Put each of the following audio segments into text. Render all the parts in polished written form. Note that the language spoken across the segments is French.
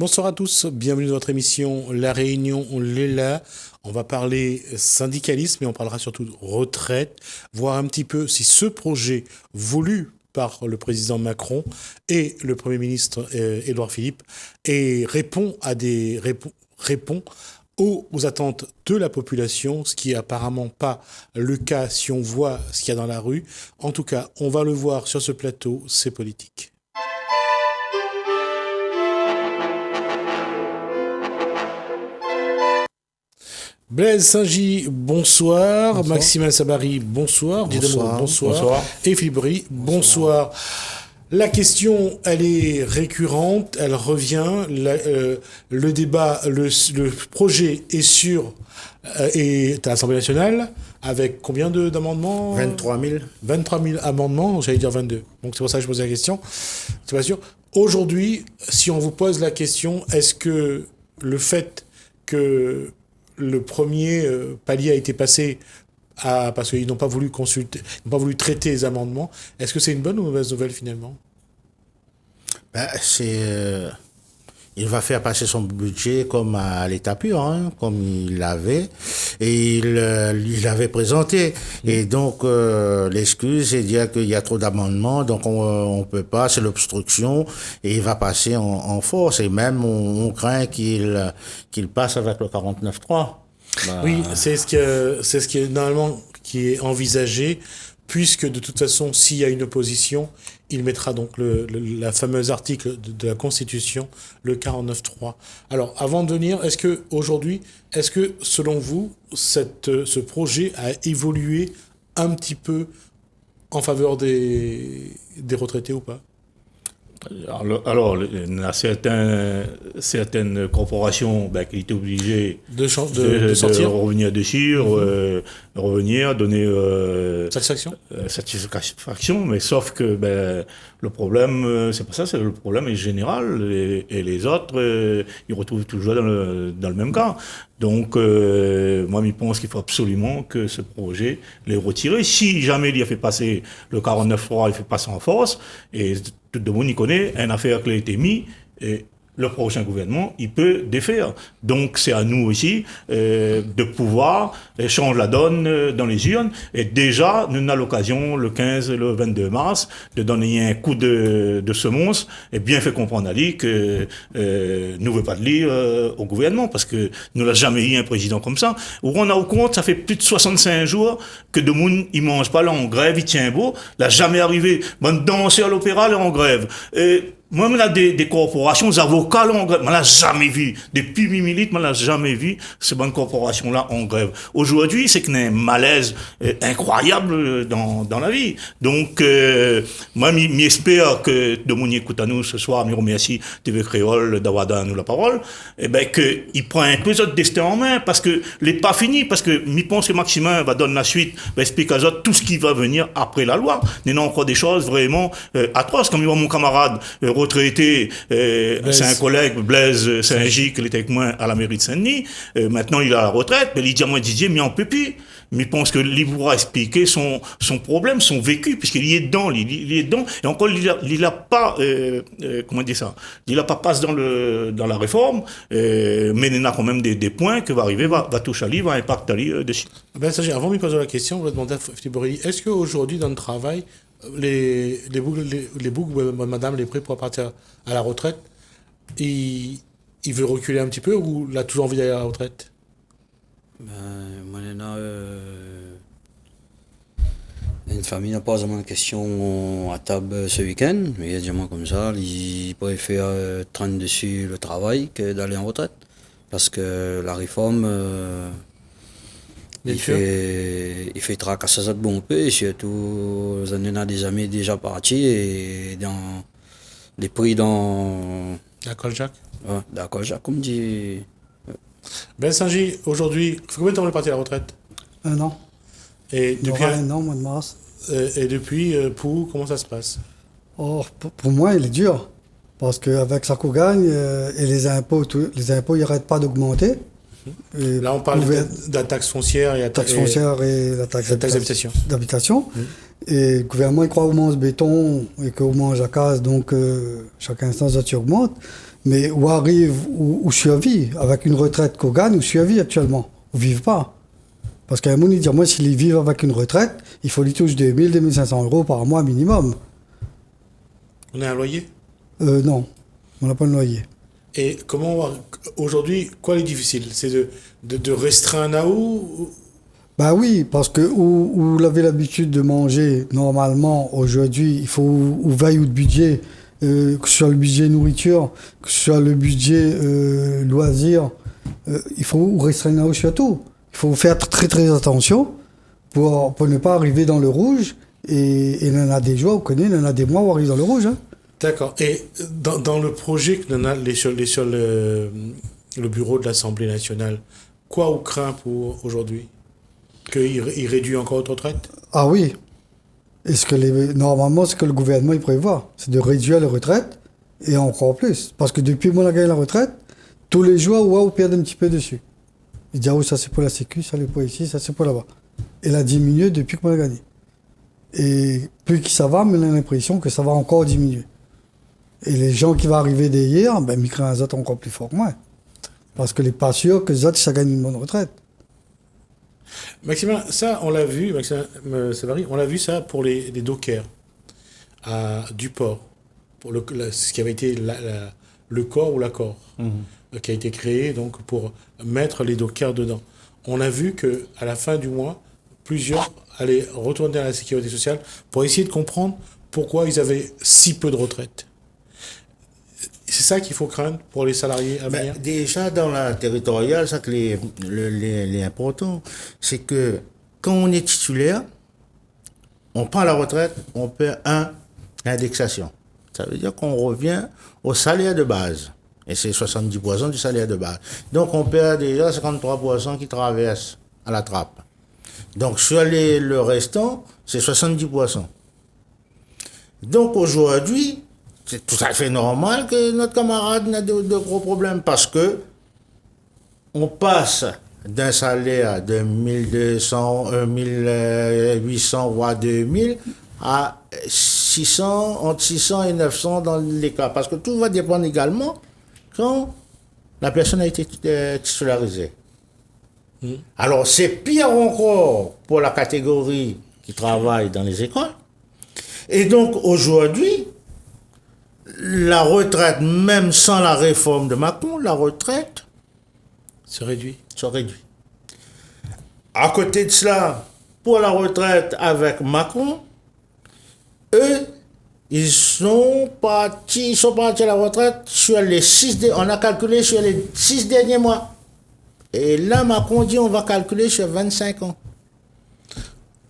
Bonsoir à tous, bienvenue dans votre émission La Réunion, on l'est là. On va parler syndicalisme et on parlera surtout de retraite, voir un petit peu si ce projet voulu par le président Macron et le Premier ministre Édouard Philippe répond aux attentes de la population, ce qui est apparemment pas le cas si on voit ce qu'il y a dans la rue. En tout cas, on va le voir sur ce plateau, c'est politique. Blaise Saint-Gy, bonsoir. Maximin Sabari, bonsoir. Bonsoir. Bonsoir. Et Philippe Bry, bonsoir. La question, elle est récurrente, elle revient. Le débat, le projet est à l'Assemblée nationale avec combien d'amendements ? 23 000. 23 000 amendements, j'allais dire 22. Donc c'est pour ça que je posais la question. C'est pas sûr. Aujourd'hui, si on vous pose la question, est-ce que le fait que le premier palier a été passé parce qu'ils n'ont pas voulu consulter, n'ont pas voulu traiter les amendements. Est-ce que c'est une bonne ou mauvaise nouvelle finalement ? Il va faire passer son budget comme à l'état pur, comme il l'avait, et il l'avait présenté. Et donc, l'excuse, c'est de dire qu'il y a trop d'amendements, donc on peut pas, c'est l'obstruction, et il va passer en force. Et même, on craint qu'il passe avec le 49.3. Oui, c'est ce qui est normalement qui est envisagé, puisque de toute façon, s'il y a une opposition, il mettra donc la fameuse article de la Constitution, le 49.3. Alors, avant de venir, est-ce que selon vous, ce projet a évolué un petit peu en faveur des retraités ou pas ? Alors, il y a certaines corporations qui étaient obligées de sortir, revenir dessus, donner satisfaction, mais sauf que le problème, c'est pas ça, c'est le problème est général, et les autres, ils retrouvent toujours dans le même cas. Donc, moi, je pense qu'il faut absolument que ce projet les retire. Si jamais il a fait passer le 49.3, il fait passer en force, et tout le monde y connaît, une affaire qui a été mise, et le prochain gouvernement, il peut défaire. Donc, c'est à nous aussi de pouvoir changer la donne dans les urnes. Et déjà, nous avons l'occasion, le 15 et le 22 mars, de donner un coup de semonce et bien fait comprendre à lui que nous ne voulons pas de lui au gouvernement, parce que nous n'avons jamais eu un président comme ça. Où on a au compte, ça fait plus de 65 jours que de monde, il mange pas là en grève, il tient beau. Là, jamais arrivé. Bon, danser à l'opéra, là, en grève. Moi, on a des corporations, des avocats là, en grève. On l'a jamais vu. Depuis 1000 militaires, on l'a jamais vu, ces bonnes corporations-là en grève. Aujourd'hui, c'est qu'il y a un malaise incroyable dans la vie. Donc, moi, j'espère que de mon écoute à nous ce soir, je remercie TV Créole d'avoir donné nous la parole, qu'il prend un peu notre destin en main, parce que n'est pas fini, parce que je pense que Maximin va donner la suite, va expliquer à tout ce qui va venir après la loi. Il y a encore des choses vraiment atroces, comme il voit mon camarade retraité, c'est un collègue, Blaise Saint-Gy, qui était avec moi à la mairie de Saint-Denis. Maintenant, il est à la retraite, mais il dit à moi, Didier, mais on peut plus. Mais je pense que lui pourra expliquer son problème, son vécu, puisqu'il y est dedans, il est dedans, et encore, il a pas, comment dire ça? Il a pas passe dans la réforme, mais il y a quand même des points que va arriver, va toucher à lui, va impacter à lui dessus. Avant de me poser la question, je vais demander à Philippe Bry, est-ce qu'aujourd'hui, dans le travail, les boucs, madame, les prêts pour partir à la retraite, il veut reculer un petit peu ou il a toujours envie d'aller à la retraite ? Moi, une famille n'a pas vraiment de questions à table ce week-end, mais il y a des gens comme ça, ils préfèrent traîner dessus le travail que d'aller en retraite. Parce que la réforme, il fait tracasser ça de bon peu, et surtout, on a des amis déjà partis et dans des prix dans. D'accord, Jacques. Ouais, d'accord, Jacques, comme dit. Ben Saint-Gy, aujourd'hui, combien de temps vous êtes parti à la retraite ? 1 an. Et depuis un an, mois de mars. Et depuis, pour comment ça se passe ? Or, pour moi, il est dur. Parce qu'avec ça qu'on gagne, et les impôts, ils n'arrêtent pas d'augmenter. Et là, on parle de la taxe foncière et la taxe foncière et la taxe d'habitation. Et le gouvernement, il croit au mange béton et qu'au mange à case, donc chaque instant, ça augmente. Mais où arrive, où survit, avec une retraite qu'on gagne, où survit actuellement. Où vivent pas. Parce qu'à un moment, il dit, moi, s'ils vivent avec une retraite, il faut lui toucher 2000, 2500 euros par mois minimum. On a un loyer? Non, on n'a pas de loyer. Et aujourd'hui, quoi est difficile? C'est de restreindre à où? Bah oui, parce que où vous avez l'habitude de manger, normalement, aujourd'hui, il faut ou veille ou de budget, que ce soit le budget nourriture, que ce soit le budget loisirs, il faut restreindre surtout. Il faut faire très très attention pour ne pas arriver dans le rouge. Et il y en a des jours, vous connaissez, il y en a des mois où on arrive dans le rouge. Hein. D'accord. Et dans le projet que l'on a sur le bureau de l'Assemblée nationale, quoi on craint pour aujourd'hui? Qu'il réduit encore notre retraite? Ah oui. Normalement, ce que le gouvernement il prévoit, c'est de réduire les retraites et encore plus. Parce que depuis qu'on a gagné la retraite, tous les jours, on perd un petit peu dessus. Il dit, ah oui, ça c'est pour la Sécu, ça c'est pour ici, ça c'est pour là-bas. Elle a diminué depuis qu'on a gagné. Et plus que ça va, mais on a l'impression que ça va encore diminuer. Et les gens qui vont arriver derrière, ben, ils créent un autres encore plus fort que moi. Parce que les pas sûr que les autres, ça gagne une bonne retraite. Maximin, ça, on l'a vu, Maximin Savary, on l'a vu ça pour les dockers à Duport, pour ce qui avait été le corps ou l'accord, qui a été créé donc pour mettre les dockers dedans. On a vu que à la fin du mois, plusieurs allaient retourner à la sécurité sociale pour essayer de comprendre pourquoi ils avaient si peu de retraite. C'est ça qu'il faut craindre pour les salariés à venir? Déjà, dans la territoriale, ça que les important, c'est que quand on est titulaire, on prend la retraite, on perd l'indexation. Ça veut dire qu'on revient au salaire de base. Et c'est 70% du salaire de base. Donc, on perd déjà 53% qui traversent à la trappe. Donc, sur le restant, c'est 70%. Donc, aujourd'hui, c'est tout à fait normal que notre camarade n'ait de gros problèmes parce que on passe d'un salaire de 1200, 1800, voire 2000 à 600, entre 600 et 900 dans les cas. Parce que tout va dépendre également quand la personne a été titularisée. Alors, c'est pire encore pour la catégorie qui travaille dans les écoles. Et donc, aujourd'hui, la retraite, même sans la réforme de Macron, la retraite se réduit. À côté de cela, pour la retraite avec Macron, eux, ils sont partis à la retraite sur les 6 on a calculé sur les 6 derniers mois. Et là, Macron dit on va calculer sur 25 ans.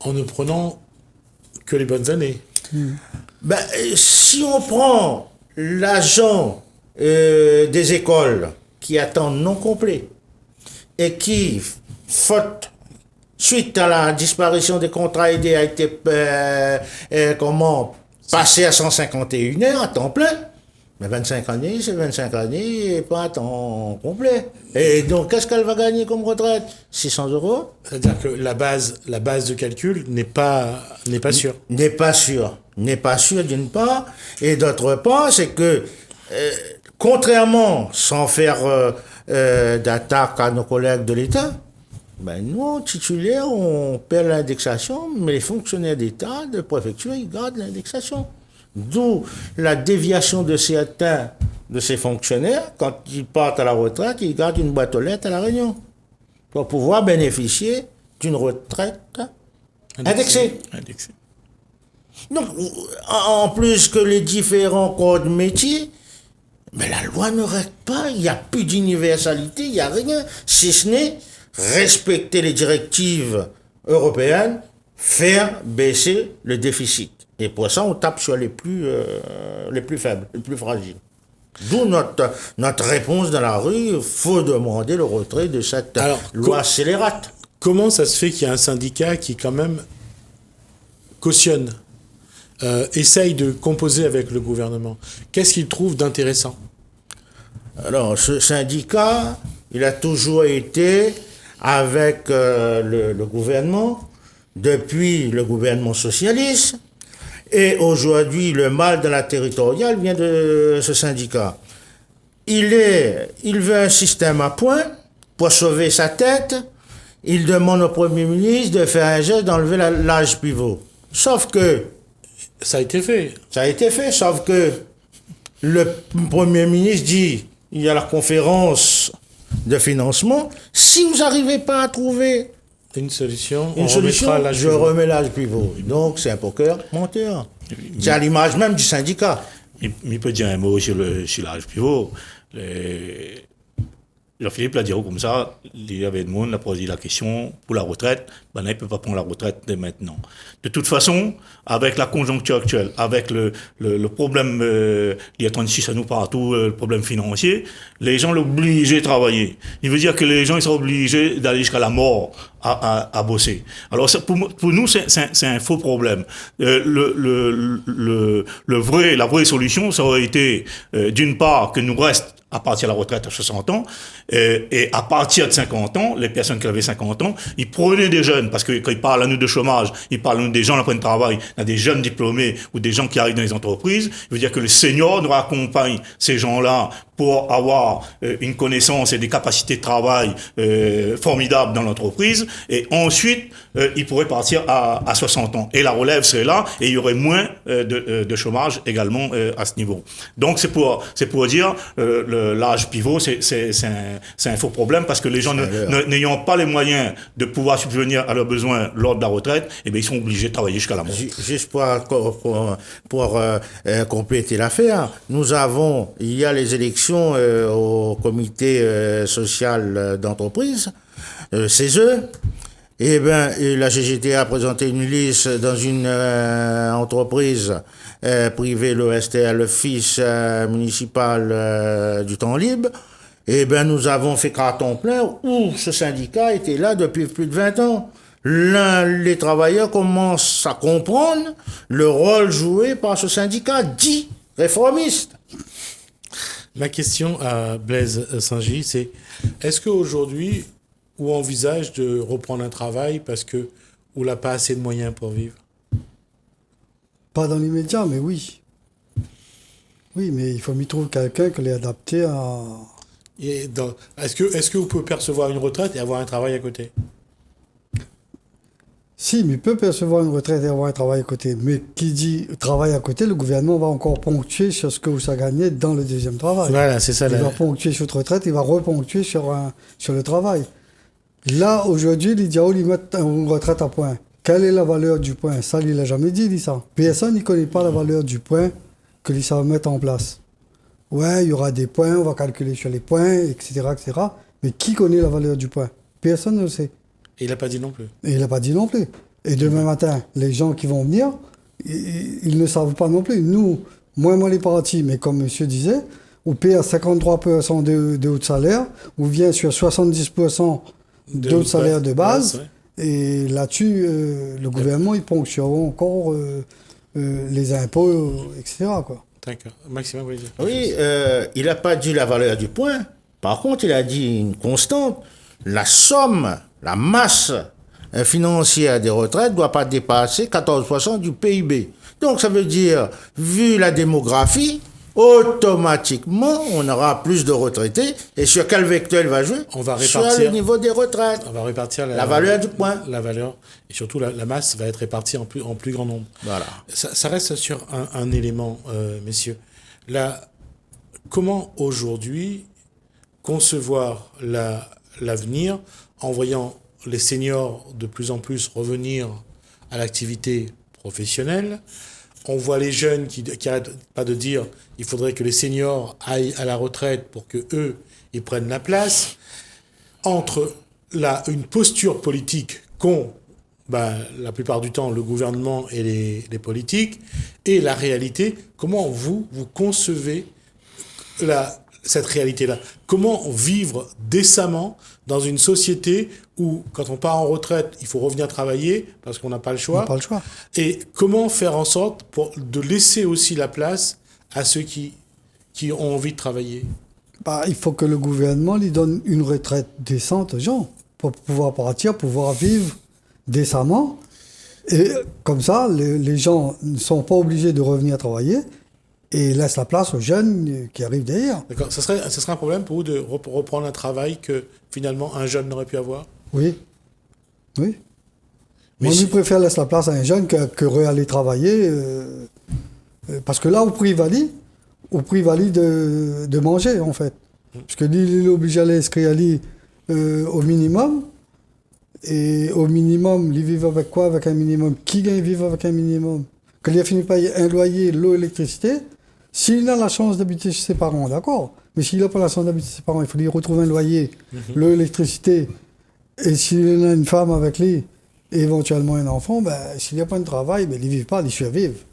En ne prenant que les bonnes années. Ben, si on prend l'agent des écoles qui attend non complet et qui, suite à la disparition des contrats aidés, a été passé à 151 heures à temps plein, mais 25 années, c'est 25 années et pas à temps complet. Et donc, qu'est-ce qu'elle va gagner comme retraite? 600 euros? C'est-à-dire que la base de calcul n'est pas sûre. N'est pas sûr d'une part, et d'autre part, c'est que, contrairement, sans faire d'attaque à nos collègues de l'État, ben nous, titulaires, on perd l'indexation, mais les fonctionnaires d'État, de préfecture, ils gardent l'indexation. D'où la déviation de certains de ces fonctionnaires, quand ils partent à la retraite, ils gardent une boîte aux lettres à la Réunion pour pouvoir bénéficier d'une retraite indexée. Donc, en plus que les différents codes métiers, mais la loi ne règle pas, il n'y a plus d'universalité, il n'y a rien, si ce n'est respecter les directives européennes, faire baisser le déficit. Et pour ça, on tape sur les plus faibles, les plus fragiles. D'où notre réponse dans la rue, il faut demander le retrait de cette loi scélérate. Comment ça se fait qu'il y a un syndicat qui, quand même, cautionne, essaye de composer avec le gouvernement? Qu'est-ce qu'il trouve d'intéressant? Alors, ce syndicat, il a toujours été avec le gouvernement, depuis le gouvernement socialiste, et aujourd'hui, le mal de la territoriale vient de ce syndicat. il veut un système à points pour sauver sa tête. Il demande au Premier ministre de faire un geste d'enlever l'âge pivot. Sauf que Ça a été fait. ça a été fait, sauf que le Premier ministre dit, il y a la conférence de financement, si vous n'arrivez pas à trouver Une solution, une on solution, remettra l'âge je pivot. remets l'âge pivot. Donc c'est un poker menteur. C'est à l'image même du syndicat. Il peut dire un mot sur l'âge pivot. Jean-Philippe l'a dit comme ça, il y avait le monde a posé la question pour la retraite, ben là, il ne peut pas prendre la retraite dès maintenant. De toute façon, avec la conjoncture actuelle, avec le problème, il y a 36 à nous partout, le problème financier, les gens l'obligent à travailler. Il veut dire que les gens ils sont obligés d'aller jusqu'à la mort à bosser. Alors ça, pour nous, c'est un faux problème. La vraie solution, ça aurait été, d'une part, que nous reste à partir de la retraite à 60 ans, et à partir de 50 ans, les personnes qui avaient 50 ans, ils prenaient des jeunes, parce que quand ils parlent à nous de chômage, ils parlent à nous des gens qui prennent travail, il y a des jeunes diplômés ou des gens qui arrivent dans les entreprises, il veut dire que les seniors nous accompagnent ces gens-là pour avoir une connaissance et des capacités de travail formidables dans l'entreprise, et ensuite, ils pourraient partir à 60 ans. Et la relève serait là, et il y aurait moins de chômage également à ce niveau. Donc c'est pour dire, l'âge pivot, c'est un faux problème, parce que les gens n'ayant pas les moyens de pouvoir subvenir à leurs besoins lors de la retraite, eh bien, ils sont obligés de travailler jusqu'à la mort. Juste pour compléter l'affaire, il y a les élections au comité social d'entreprise, CESE. Eh bien, la CGT a présenté une liste dans une entreprise privée, l'OSTR, l'Office municipal du temps libre. Eh bien, nous avons fait carton plein où ce syndicat était là depuis plus de 20 ans. Les travailleurs commencent à comprendre le rôle joué par ce syndicat dit réformiste. Ma question à Blaise Saint-Gilles, c'est est-ce qu'aujourd'hui, ou envisage de reprendre un travail parce que on n'a pas assez de moyens pour vivre? Pas dans l'immédiat, mais oui. Oui, mais il faut m'y trouver quelqu'un qui l'ait adapté à... Est-ce que vous pouvez percevoir une retraite et avoir un travail à côté? Si, mais il peut percevoir une retraite et avoir un travail à côté. Mais qui dit travail à côté, le gouvernement va encore ponctuer sur ce que vous avez gagné dans le deuxième travail. Voilà, c'est ça. Il va ponctuer sur votre retraite, il va reponctuer sur le travail. Là, aujourd'hui, les diaos, ils mettent une retraite à point. Quelle est la valeur du point? Ça, il l'a jamais dit, ça. Personne ne connaît pas la valeur du point que les va mettre en place. Ouais, il y aura des points, on va calculer sur les points, etc., etc. Mais qui connaît la valeur du point? Personne ne le sait. Et il n'a pas dit non plus. Et il n'a pas dit non plus. Et demain matin, les gens qui vont venir, ils ne savent pas non plus. Nous, moi les partis, mais comme monsieur disait, on paye à 53% de haut de salaire, on vient sur 70% de haut de salaire de base, et là-dessus, le gouvernement, il ponctuera encore les impôts, etc., quoi. D'accord. Maxime, vous voulez dire? Oui, il n'a pas dit la valeur du point. Par contre, il a dit une constante. La somme, la masse financière des retraites ne doit pas dépasser 14% du PIB. Donc, ça veut dire, vu la démographie, automatiquement, on aura plus de retraités. Et sur quel vecteur il va jouer? On va sur répartir le niveau des retraites. On va répartir la valeur du point. La valeur. Et surtout, la masse va être répartie en plus grand nombre. Voilà. Ça reste sur un élément, messieurs. Comment aujourd'hui concevoir l'avenir en voyant les seniors de plus en plus revenir à l'activité professionnelle? On voit les jeunes qui n'arrêtent pas de dire il faudrait que les seniors aillent à la retraite pour que eux ils prennent la place. Entre une posture politique qu'ont la plupart du temps le gouvernement et les politiques et la réalité, comment vous concevez cette réalité-là? Comment vivre décemment dans une société où, quand on part en retraite, il faut revenir travailler parce qu'on n'a pas le choix? On n'a pas le choix. Et comment faire en sorte de laisser aussi la place à ceux qui ont envie de travailler? Il faut que le gouvernement lui donne une retraite décente aux gens pour pouvoir partir, pouvoir vivre décemment. Et comme ça, les gens ne sont pas obligés de revenir travailler. et laisse la place aux jeunes qui arrivent derrière. D'accord. Ça serait un problème pour vous de reprendre un travail que finalement un jeune n'aurait pu avoir? Oui. Oui. Mais Moi, si- je préfère laisser la place à un jeune que aller travailler. Parce que là, au prix valide de manger, en fait. Parce que lui, il est obligé d'aller inscrire à lui au minimum. Et au minimum, il vit avec quoi? Avec un minimum. Qui gagne vivre avec un minimum? Quand il a fini de payer un loyer, l'eau, l'électricité, s'il a la chance d'habiter chez ses parents, d'accord. Mais s'il n'a pas la chance d'habiter chez ses parents, il faut lui retrouver un loyer, l'eau, l'électricité. Et s'il a une femme avec lui, et éventuellement un enfant, ben, s'il n'y a pas de travail, ben, ils ne vivent pas, ils survivent.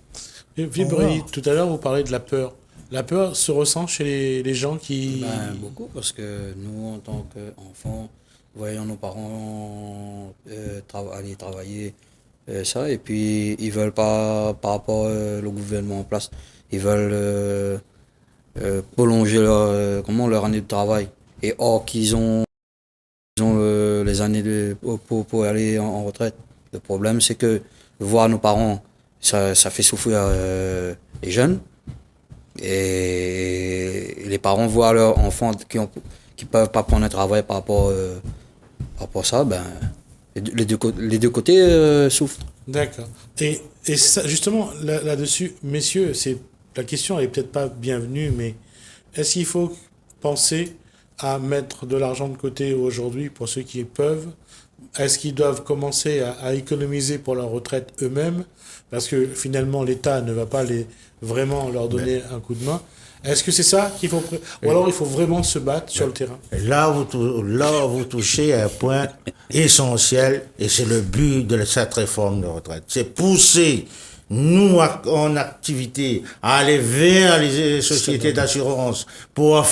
Et Vibri, tout à l'heure, vous parlez de la peur. La peur se ressent chez les gens qui... Ben, beaucoup, parce que nous, en tant qu'enfants, voyons nos parents aller travailler, ça, et puis ils veulent pas, par rapport au gouvernement en place, ils veulent prolonger leur année de travail. Et or qu'ils ont les années pour aller en retraite. Le problème, c'est que voir nos parents, ça fait souffrir les jeunes. Et les parents voient leurs enfants qui peuvent pas prendre un travail par rapport à ça, ben, les deux côtés souffrent. D'accord. Et ça, justement, là-dessus, messieurs, la question est peut-être pas bienvenue, mais est-ce qu'il faut penser à mettre de l'argent de côté aujourd'hui pour ceux qui peuvent? Est-ce qu'ils doivent commencer à économiser pour leur retraite eux-mêmes? Parce que finalement, l'État ne va pas vraiment leur donner un coup de main. Est-ce que c'est ça qu'il faut... Ou alors il faut vraiment se battre sur le terrain? Là, vous touchez à un point essentiel, et c'est le but de cette réforme de retraite. C'est pousser nous en activité à aller vers les sociétés d'assurance pour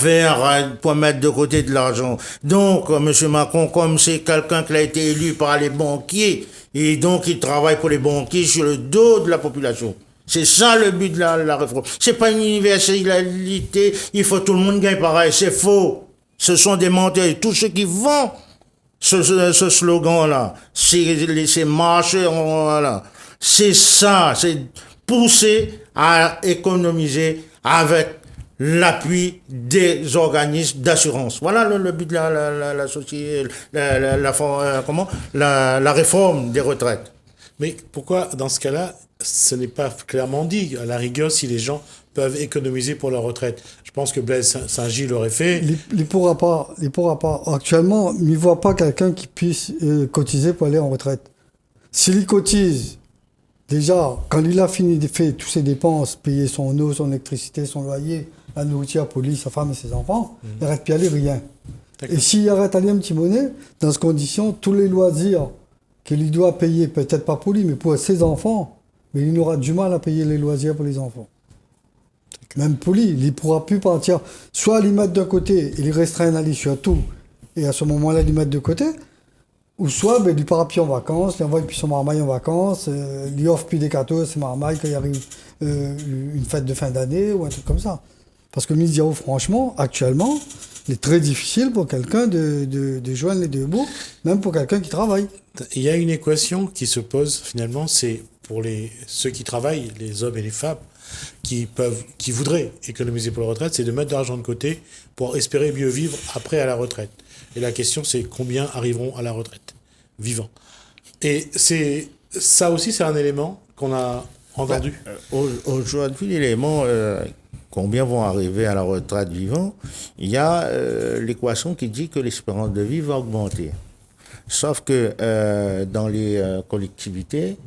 mettre de côté de l'argent. Donc, M. Macron, comme c'est quelqu'un qui a été élu par les banquiers, et donc il travaille pour les banquiers sur le dos de la population. C'est ça le but de la réforme. C'est pas une universalité, il faut tout le monde gagne pareil, c'est faux. Ce sont des menteurs. Et tous ceux qui vendent ce slogan-là, ces marchés, voilà. C'est ça, c'est pousser à économiser avec l'appui des organismes d'assurance. Voilà le but de la réforme des retraites. Mais pourquoi, dans ce cas-là, ce n'est pas clairement dit, à la rigueur, si les gens peuvent économiser pour leur retraite? Je pense que Blaise Saint-Gilles l'aurait fait. Il ne pourra pas. Actuellement, il ne voit pas quelqu'un qui puisse cotiser pour aller en retraite. S'il cotise, déjà, quand il a fini de faire toutes ses dépenses, payer son eau, son électricité, son loyer, la nourriture pour lui, sa femme et ses enfants, il n'arrête plus à aller rien. Et s'il arrête à aller un petit monnaie, dans ces conditions, tous les loisirs qu'il doit payer, peut-être pas pour lui, mais pour ses enfants, mais il aura du mal à payer les loisirs pour les enfants. Même pour lui, il ne pourra plus partir. Soit il mettre de côté, il restreint aller sur tout, et à ce moment-là, il mettre de côté, ou soit il ne part plus en vacances, il envoie plus son marmaille en vacances, il offre plus des cadeaux à ses marmailles quand il arrive une fête de fin d'année, ou un truc comme ça. Parce que Midiao, franchement, actuellement, il est très difficile pour quelqu'un de joindre les deux bouts, même pour quelqu'un qui travaille. Il y a une équation qui se pose finalement, c'est pour ceux qui travaillent, les hommes et les femmes, qui voudraient économiser pour la retraite, c'est de mettre de l'argent de côté pour espérer mieux vivre après à la retraite. Et la question, c'est combien arriveront à la retraite, vivants. Et ça aussi, c'est un élément qu'on a entendu. Aujourd'hui, l'élément, combien vont arriver à la retraite vivants, il y a l'équation qui dit que l'espérance de vie va augmenter. Sauf que dans les collectivités,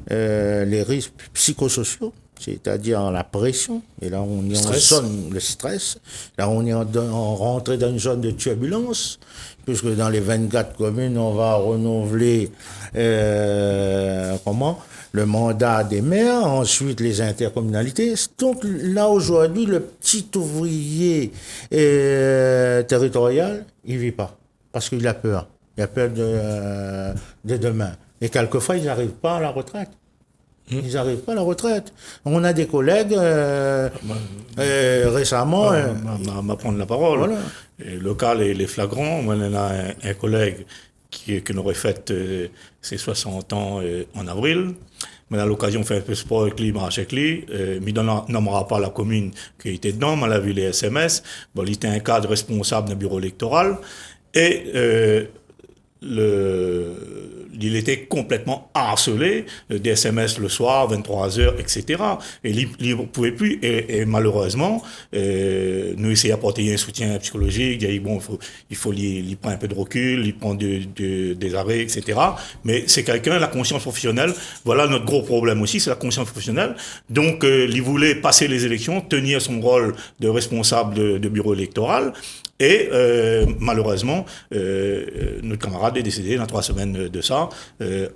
les risques psychosociaux, c'est-à-dire la pression, et là on est en zone de stress, là on est rentré dans une zone de turbulence, puisque dans les 24 communes, on va renouveler le mandat des maires, ensuite les intercommunalités. Donc là aujourd'hui, le petit ouvrier territorial, il vit pas, parce qu'il a peur. Il a peur de demain. Et quelquefois, ils n'arrivent pas à la retraite. Ils n'arrivent pas à la retraite. On a des collègues récemment... m'a prendre la parole. Voilà. Et le cas est flagrant. Moi, on a un collègue qui n'aurait fait ses 60 ans en avril. Mais à l'occasion, on fait un peu de sport avec lui, marche avec lui. Mais on nommera pas la commune qui était dedans, mais on a vu les SMS. Bon, il était un cadre responsable d'un bureau électoral. Et il était complètement harcelé, des SMS le soir, 23h, etc. Et il ne pouvait plus. Et malheureusement, nous essayons d'apporter un soutien psychologique. Il faut lui prendre un peu de recul, lui prendre des arrêts, etc. Mais c'est quelqu'un, la conscience professionnelle, voilà notre gros problème aussi, c'est la conscience professionnelle. Donc, il voulait passer les élections, tenir son rôle de responsable de bureau électoral. Et malheureusement, notre camarade est décédé dans 3 semaines de ça,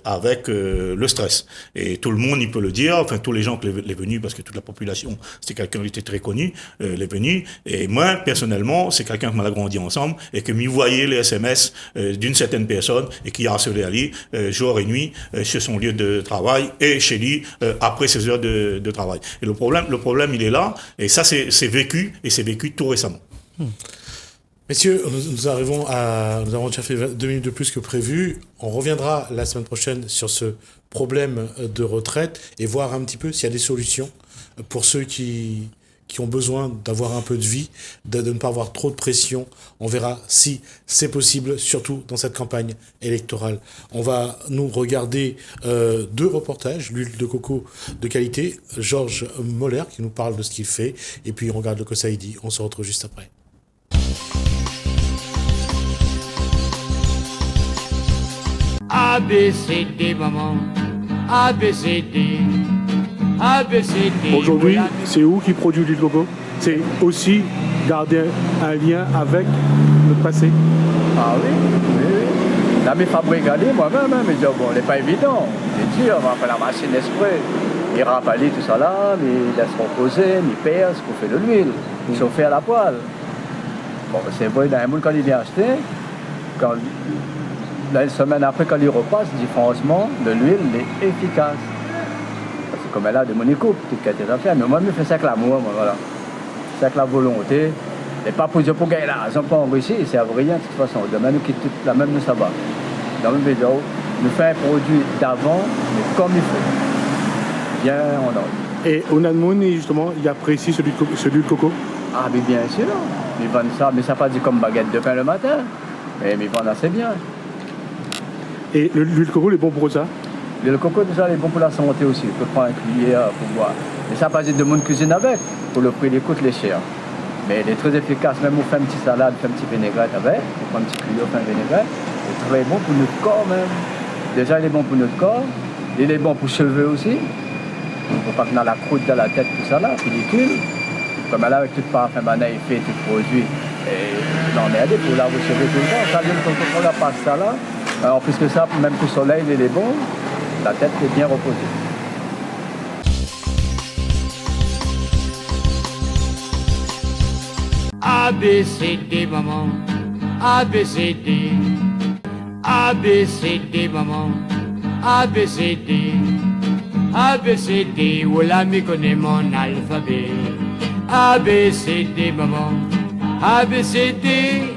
avec le stress. Et tout le monde, il peut le dire, enfin tous les gens qui sont venus, parce que toute la population, c'était quelqu'un qui était très connu, les venus. Et moi, personnellement, c'est quelqu'un qui m'a grandi ensemble et que m'y voyait les SMS d'une certaine personne et qui a harcelé Ali jour et nuit sur son lieu de travail et chez lui après ses heures de travail. Et le problème, il est là. Et ça, c'est vécu, et c'est vécu tout récemment. Messieurs, nous avons déjà fait 2 minutes de plus que prévu. On reviendra la semaine prochaine sur ce problème de retraite et voir un petit peu s'il y a des solutions pour ceux qui ont besoin d'avoir un peu de vie, de ne pas avoir trop de pression. On verra si c'est possible, surtout dans cette campagne électorale. On va nous regarder 2 reportages, l'huile de coco de qualité, Georges Moller qui nous parle de ce qu'il fait, et puis on regarde le Kosaïdi. On se retrouve juste après. ABCD, maman, ABCD, ABCD. Aujourd'hui, c'est où qui produit l'huile de coco? C'est aussi garder un lien avec notre passé. Ah oui, oui, oui. Là, mes fabricants, moi-même, mais bon, c'est pas évident. C'est dur, on va faire la machine d'esprit. Il rapalit tout ça là, mais il laisse reposer, il perce pour faire de l'huile, il chauffe à la poêle. Bon, c'est vrai, dans un monde quand il vient acheter, là, une semaine après, quand il repasse, il dit franchement, de l'huile est efficace. C'est comme elle a de mon écoute, toute qualité d'affaires. Mais moi, je fais ça avec l'amour, moi, voilà. C'est avec la volonté. Et pas pour dire pour gagner l'argent, pas en Russie, c'est à rien de toute façon. Demain, nous quittons la même de sabbat. Dans la même vidéo, nous faisons un produit d'avant, mais comme il faut. Bien en ordre. Et on a demandé justement, il apprécie celui de coco. Ah, mais bien sûr. Ils vendent ça, mais ça pas dit comme baguette de pain le matin. Mais ils vendent assez bien. Et l'huile de coco, il est bon pour ça? Le coco, déjà, il est bon pour la santé aussi. On peut prendre un cuillère pour boire. Mais ça, pas de monde cuisine avec. Pour le prix, il coûte les cher. Mais il est très efficace. Même on fait une petite salade, on fait un petit vinaigrette avec. On prend un petit cuillère, on fait un vinaigrette. Il est très bon pour notre corps même. Déjà, il est bon pour notre corps. Il est bon pour cheveux aussi. Il ne faut pas que dans la croûte, dans la tête, tout ça là, pellicule. Comme là, avec tout le parfum, il fait tout produit. Et on est allé pour laver les cheveux tout le temps. Ça vient quand on la passe ça là. En plus que ça, même pour le soleil, il est bon. La tête est bien reposée. ABCD, maman, ABCD, ABCD, maman, ABCD, ABCD, voilà, me connaît mon alphabet. ABCD, maman, ABCD,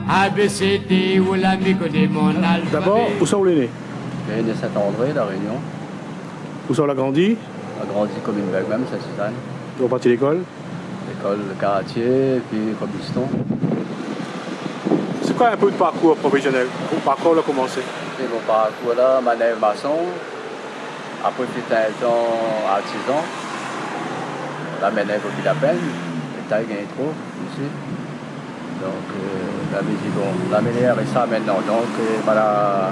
ABCD, voilà, me connaît mon alphabet. D'abord, où sont les nés? Il est né Saint-André, La Réunion. Où sont la grandi? Il a grandi comme une vague même, Saint-Suzanne. Ils ont parti à l'école? L'école, le quartier, puis Robiston. C'est quoi un peu de parcours professionnel? Mon parcours a commencé. Et mon parcours là, manœuvre maçon. Après, j'étais un temps artisan. La manœuvre au la peine. Le taille gagne trop ici. Donc, la musique, bon, la manière est ça maintenant. Donc, voilà.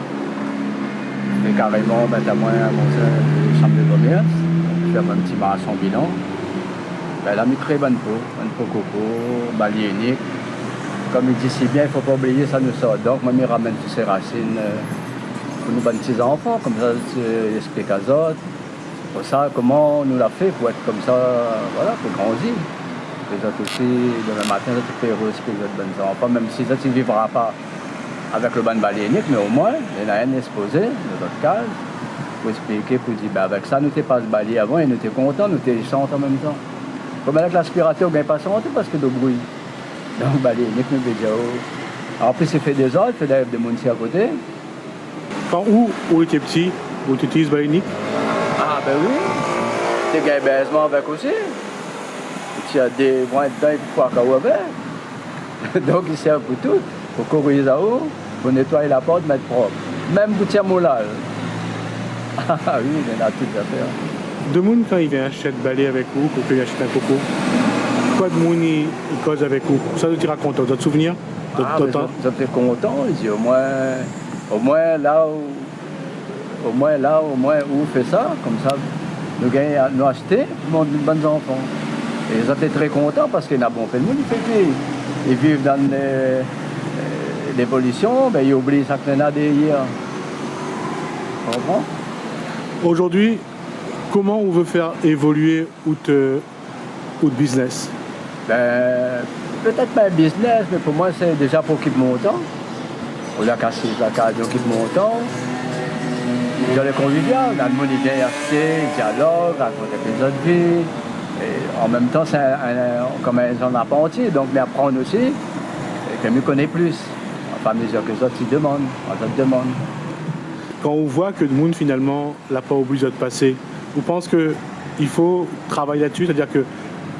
Mais carrément, à moi, mon chambre de commerce. Je fais un petit marathon bilan. Elle a mis très bonne peau coco, balier unique. Comme il dit si bien, il ne faut pas oublier, ça nous sort. Donc, moi, je ramène toutes ces racines pour nos petits enfants, comme ça, j'explique aux autres. Pour ça, comment on nous l'a fait pour être comme ça, voilà, pour grandir. Les autres aussi, demain matin, ils sont heureux pour les autres bonnes enfants, même si ça, tu ne vivras pas avec le ban balier unique, mais au moins, il y en a un exposé dans notre case pour expliquer, pour dire, ben, avec ça, nous n'étions pas ce balier avant et nous étions contents, nous étions chantants en même temps. Comme avec l'aspirateur, on ne gagne pas santé parce que de bruit. Donc, balier unique, nous déjà. En plus, il fait des autres, il fait des monde à côté. Quand où était petit, où tu utilises balier unique? Ah ben oui. Tu gagnes baisement avec aussi. Tu as des moyens dedans pour avec. Donc, il sert pour tout. Pour courir à eau, pour nettoyer la porte, mettre propre. Même pour tirer moulage. Ah oui, il y en a toutes à faire. De monde, quand il vient acheter de balai avec vous, quand il achète un coco, quoi de monde il cause avec vous? Ça te raconte d'autres souvenirs? J'étais content, je dis au moins là où on fait ça, comme ça, nous acheter, nous de bons enfants. Et j'étais très content parce qu'il y a bon fait le monde, ils vivent dans l'évolution, ben, ils oublient ça qu'il y en a derrière. Tu comprends? Aujourd'hui, comment on veut faire évoluer votre business? Ben, peut-être pas un business, mais pour moi, c'est déjà pour qu'il montant. On a cassé la case qui montant. Dans le convivial, dans le monde, il vient acheter, il dialogue, raconter des autres vies. Et en même temps, c'est comme un apprenti, donc mais apprendre aussi, et que mieux connaît plus. À mesure que les autres demandent, Quand on voit que le monde, finalement, n'a pas obligé de passer, vous pensez qu'il faut travailler là-dessus, c'est-à-dire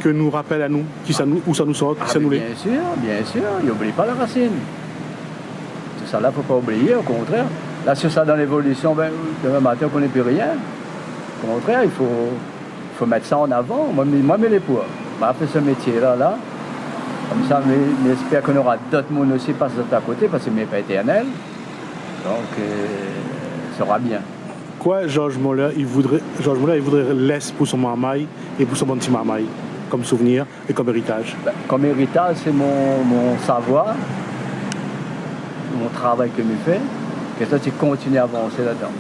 que nous rappelle à nous, où ça nous sort, qui ça nous l'est? Bien sûr, il n'oublie pas la racine. Tout ça là, il ne faut pas oublier, au contraire. Là, sur ça, dans l'évolution, ben, demain matin, on ne connaît plus rien. Au contraire, il faut mettre ça en avant. Moi, les poids. On va faire ce métier-là, Comme ça, mais j'espère qu'on aura d'autres mondes aussi passer à côté, parce que ce n'est pas éternel. Donc, ça sera bien. Quoi, Georges Moller, il voudrait laisser pour son marmaille et pour son bon petit marmaille, comme souvenir et comme héritage? Ben, comme héritage, c'est mon savoir, mon travail que je fais, que ça, tu continues à avancer là-dedans.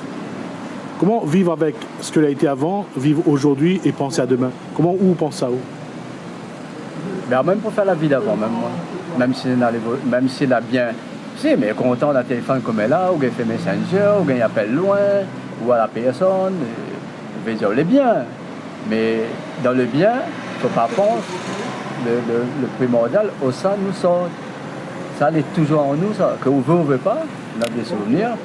Comment vivre avec ce que l'a été avant, vivre aujourd'hui et penser à demain? Comment vous pensez à où? Ben, même pour faire la vie d'avant, même moi. Même s'il a bien... Si, mais content d'un téléphone comme elle a, ou qu'il fait Messenger, ou qu'il appelle loin, ou à la personne, je vais dire le bien. Mais dans le bien, il ne faut pas penser, le primordial, au sein nous sort. Ça est toujours en nous, ça. Que vous veut ou veut pas, on a des souvenirs.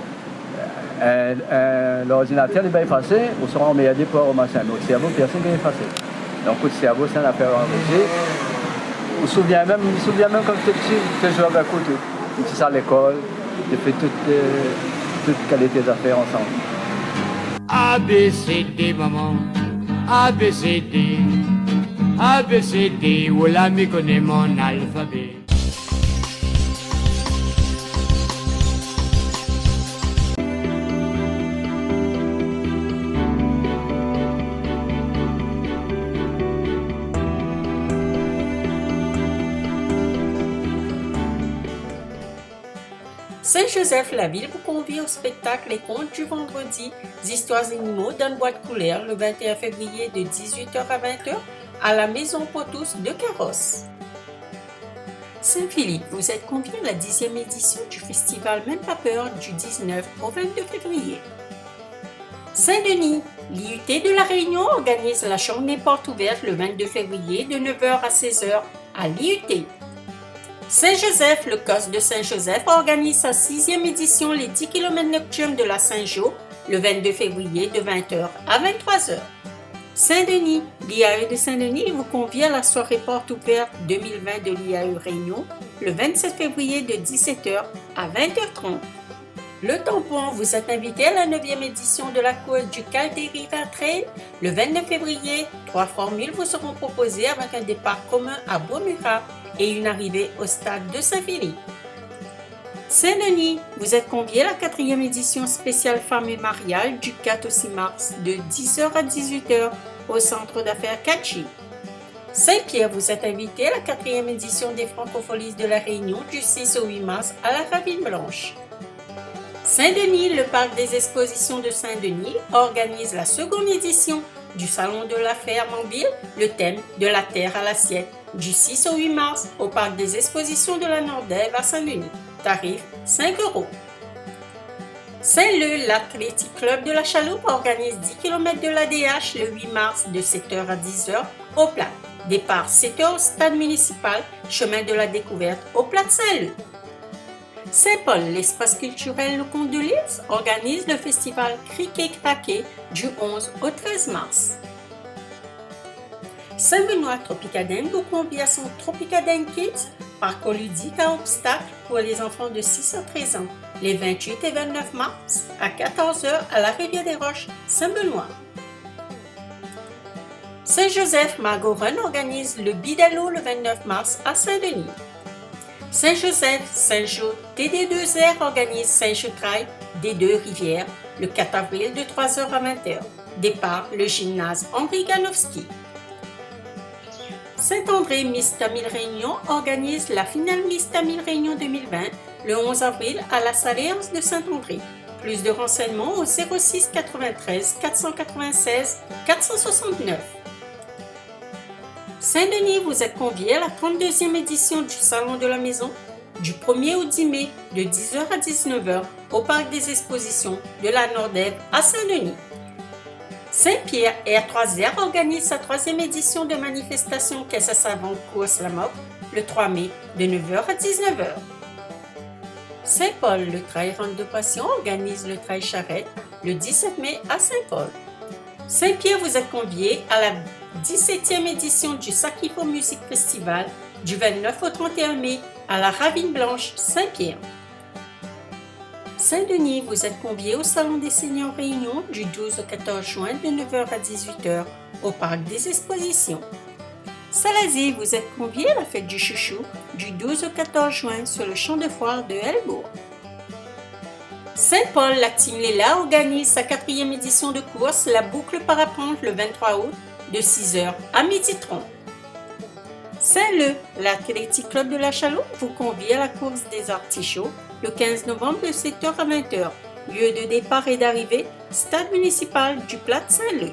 L'ordinateur n'est pas effacé, on sera en meilleur dépôt au machin. Notre cerveau, personne n'est effacé. Donc, le cerveau, c'est une affaire enregistrée. Je me souviens même quand j'étais petit, je jouais avec vous, tout ça à l'école, j'ai fait toute qualité d'affaires ensemble. A, B, C, D, maman, A, B, C, D, A, B, C, D, où l'ami connaît mon alphabet. Saint-Joseph-la-Ville vous convie au spectacle Les Contes du Vendredi, Histoires animaux dans une boîte couleur le 21 février de 18h à 20h à la Maison Potous de Carrosse. Saint-Philippe, vous êtes conviés à la 10e édition du festival Même pas peur du 19 au 22 février. Saint-Denis, l'IUT de la Réunion organise la journée porte ouverte le 22 février de 9h à 16h à l'IUT. Saint-Joseph, le COS de Saint-Joseph organise sa 6e édition les 10 km nocturnes de la Saint-Jo le 22 février de 20h à 23h. Saint-Denis, l'IAE de Saint-Denis vous convie à la soirée porte ouverte 2020 de l'IAE Réunion le 27 février de 17h à 20h30. Le Tampon, vous êtes invité à la 9e édition de la course du Calderi River Trail le 29 février. 3 formules vous seront proposées avec un départ commun à Beaumura et une arrivée au stade de Saint-Philippe. Saint-Denis, vous êtes conviés à la 4e édition spéciale Femmes et Mariage du 4 au 6 mars de 10h à 18h au centre d'affaires Catchy. Saint-Pierre, vous êtes invité à la 4e édition des Francopholies de la Réunion du 6 au 8 mars à la Ravine Blanche. Saint-Denis, le parc des expositions de Saint-Denis organise la 2e édition du Salon de la Ferme en ville, le thème de la terre à l'assiette, du 6 au 8 mars au parc des expositions de la Nordève à Saint-Denis. Tarif 5 €. Saint-Leu, l'Athletic Club de la Chaloupe organise 10 km de l'ADH le 8 mars de 7h à 10h au Plat. Départ 7h au stade municipal, chemin de la découverte au Plat de Saint-Leu. Saint-Paul, l'espace culturel Le Comte de Lys organise le festival Criquet Craquet du 11 au 13 mars. Saint-Benoît Tropicadène vous convie à son Tropicadène Kids, parcours ludique à obstacles pour les enfants de 6 à 13 ans, les 28 et 29 mars à 14h à la Rivière-des-Roches, Saint-Benoît. Saint-Joseph Margot Run organise le Bidalo le 29 mars à Saint-Denis. Saint-Joseph Saint-Jean TD2R organise Saint-Jean-Trail des Deux-Rivières le 4 avril de 3h à 20h. Départ le gymnase Henri Ganowski. Saint-André Miss Tamil Réunion organise la finale Miss Tamil Réunion 2020 le 11 avril à la Saléance de Saint-André. Plus de renseignements au 06 93 496 469. Saint-Denis, vous êtes conviés à la 32e édition du Salon de la Maison du 1er au 10 mai de 10h à 19h au Parc des Expositions de la Nordève à Saint-Denis. Saint-Pierre R3R organise sa 3e édition de manifestation Caisse à savon course la MOP le 3 mai de 9h à 19h. Saint-Paul, le Trail Rente de Passion organise le Trail Charrette le 17 mai à Saint-Paul. Saint-Pierre, vous êtes conviés à la 17e édition du Sakifo Music Festival du 29 au 31 mai à la Ravine Blanche, Saint-Pierre. Saint-Denis, vous êtes conviés au Salon des Seniors Réunion du 12 au 14 juin de 9h à 18h au Parc des Expositions. Salazie, vous êtes conviés à la fête du chouchou du 12 au 14 juin sur le champ de foire de Helbourg. Saint-Paul, la Team Léla organise sa 4e édition de course La Boucle Parapente le 23 août de 6h à 12h30. Saint-Leu, l'Athletic Club de la Chaloupes vous convie à la course des artichauts le 15 novembre de 7h à 20h. Lieu de départ et d'arrivée, stade municipal du Plat de Saint-Leu.